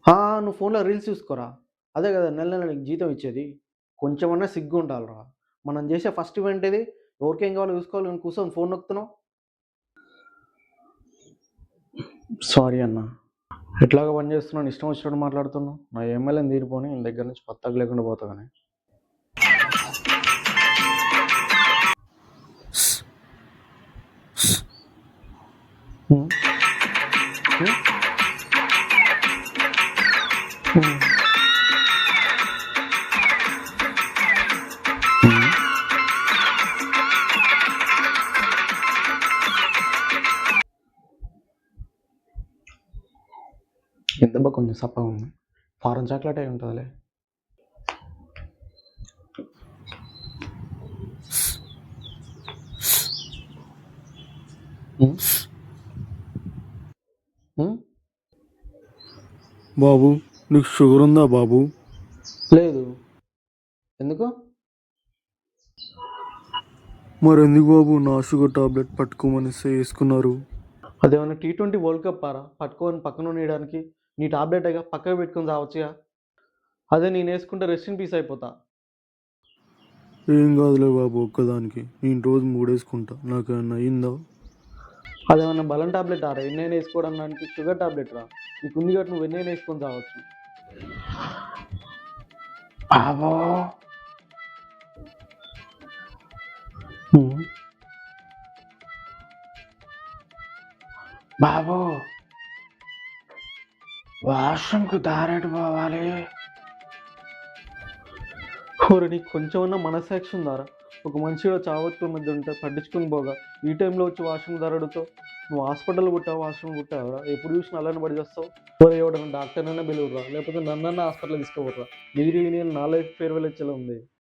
నువ్వు ఫోన్‌లో రీల్స్ చూసుకోరా. అదే గదా! నెల నెల నీకు జీతం ఇచ్చేది. కొంచెమన్నా సిగ్గు ఉండాలిరా. మనం జేసే ఫస్ట్ ఈవెంట్ ఇది. ఎవరికేం కావాలో చూసుకోవాలి గాని కూర్చొని ఫోన్ నొక్కుతున్నావు. సారీ అన్న. ఎట్లాగో పని చేస్తున్నావు, నీ ఇష్టం వచ్చినట్టు మాట్లాడుతున్నావు. నా ఎమ్మెల్యేని తీరిపోని నీ దగ్గర నుంచి పత్తాకు లేకుండా పోతా గానీ. హ్మ్. హ్మ్. హ్మ్. హ్మ్. ఎంతబ్బా కొంచెం సప్పగుంది. ఫారెన్ చాక్లెట్ అయి ఉంటదిలే. హ్మ్. హ్మ్. బాబు నీకు షుగర్ ఉందా బాబు? లేదు. ఎందుకు? మరెందుకు బాబు నా షుగర్ టాబ్లెట్ పట్టుకోమనిస్తే వేసుకున్నారు? అదేమన్నా T20 వరల్డ్ కప్ ఆరా పట్టుకొని పక్కనుండేయడానికి? నీ టాబ్లెటేగా పక్కకు పెట్టుకొని తాగొచ్చుగా. అదే నేనేసుకుంటే రెస్ట్ ఇన్ పీస్ అయిపోతా. ఏం కాదులే బాబు ఒక్కదానికి. నేను రోజు 3 వేసుకుంటా. నాకేమన్నా అయిందా? అదేమన్నా బలం టాబ్లెట్ ఆరా ఎన్నైనా వేసుకోవడానికి? షుగర్ టాబ్లెట్ రా. నీకుంది కాబట్టి నువ్వు ఎన్నైనా వేసుకొని తాగొచ్చు. బాబో. హ్మ్. బాబు వాష్రూమ్‌కి దారెటు పోవాలి? ఓరి నీకు కొంచెమన్నా మనస్సాక్షి ఉందారా? ఒక మనిషిలో చావొత్తుల మధ్య ఉంటే పట్టించుకొని పోగా ఈ టైంలో వచ్చి వాష్రూమ్ దారి అడుగుతావు. నువ్వు హాస్పిటల్ పుట్టావు, వాష్రూమ్ పుట్టావురా? ఎప్పుడు చూసినా అలానే పడి చేస్తావు. మరి ఎవడన్నా డాక్టర్నైనా పిలువురా, లేకపోతే నన్నన్నా హాస్పిటల్ తీసుకుపోరా. డిగ్రీ యూనియన్ నా లైఫ్ ఫేర్వెల్ ఇచ్చేలా ఉంది.